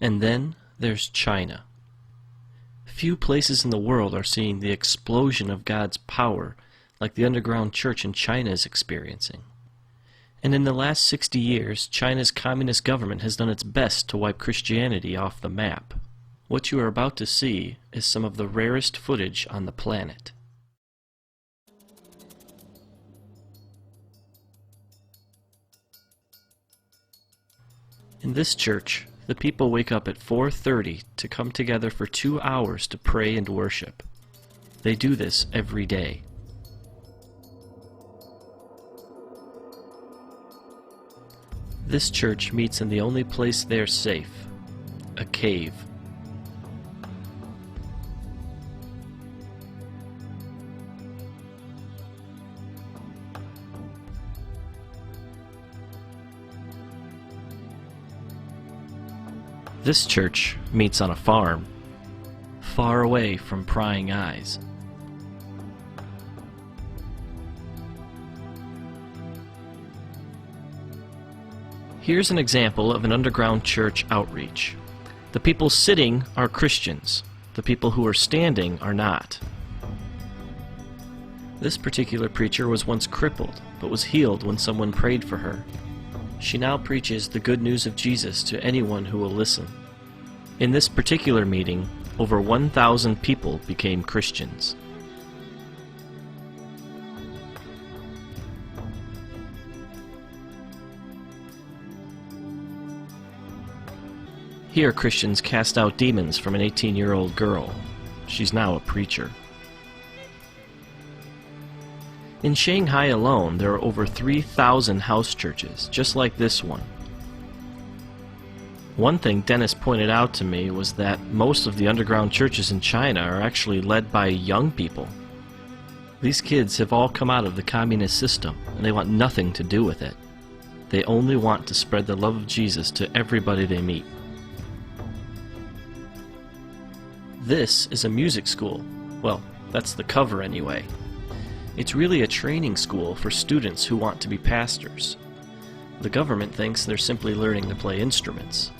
And then there's China. Few places in the world are seeing the explosion of God's power like the underground church in China is experiencing. And in the last 60 years, China's communist government has done its best to wipe Christianity off the map. What you are about to see is some of the rarest footage on the planet. In this church, the people wake up at 4:30 to come together for 2 hours to pray and worship. They do this every day. This church meets in the only place they're safe, a cave. This church meets on a farm, far away from prying eyes. Here's an example of an underground church outreach. The people sitting are Christians. The people who are standing are not. This particular preacher was once crippled, but was healed when someone prayed for her. She now preaches the good news of Jesus to anyone who will listen. In this particular meeting, over 1,000 people became Christians. Here Christians cast out demons from an 18-year-old girl. She's now a preacher. In Shanghai alone, there are over 3,000 house churches, just like this one. One thing Dennis pointed out to me was that most of the underground churches in China are actually led by young people. These kids have all come out of the communist system, and they want nothing to do with it. They only want to spread the love of Jesus to everybody they meet. This is a music school. Well, that's the cover anyway. It's really a training school for students who want to be pastors. The government thinks they're simply learning to play instruments.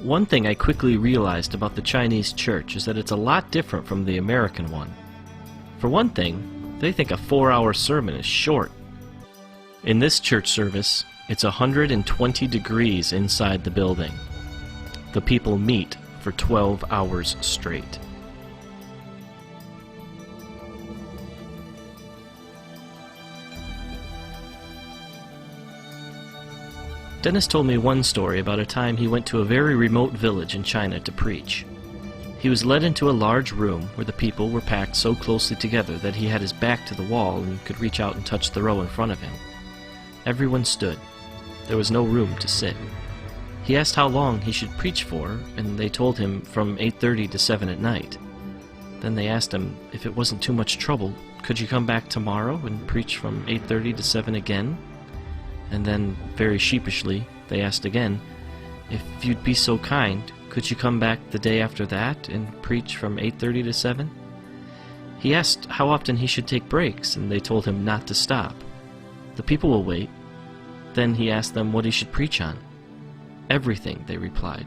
One thing I quickly realized about the Chinese church is that it's a lot different from the American one. For one thing, they think a 4-hour sermon is short. In this church service, it's 120 degrees inside the building. The people meet for 12 hours straight. Dennis told me one story about a time he went to a very remote village in China to preach. He was led into a large room where the people were packed so closely together that he had his back to the wall and could reach out and touch the row in front of him. Everyone stood. There was no room to sit. He asked how long he should preach for, and they told him from 8:30 to 7 at night. Then they asked him if it wasn't too much trouble, could you come back tomorrow and preach from 8:30 to 7 again? And then, very sheepishly, they asked again, if you'd be so kind, could you come back the day after that and preach from 8:30 to 7? He asked how often he should take breaks, and they told him not to stop. The people will wait. Then he asked them what he should preach on. Everything, they replied,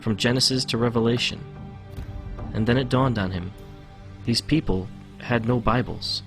from Genesis to Revelation. And then it dawned on him. These people had no Bibles.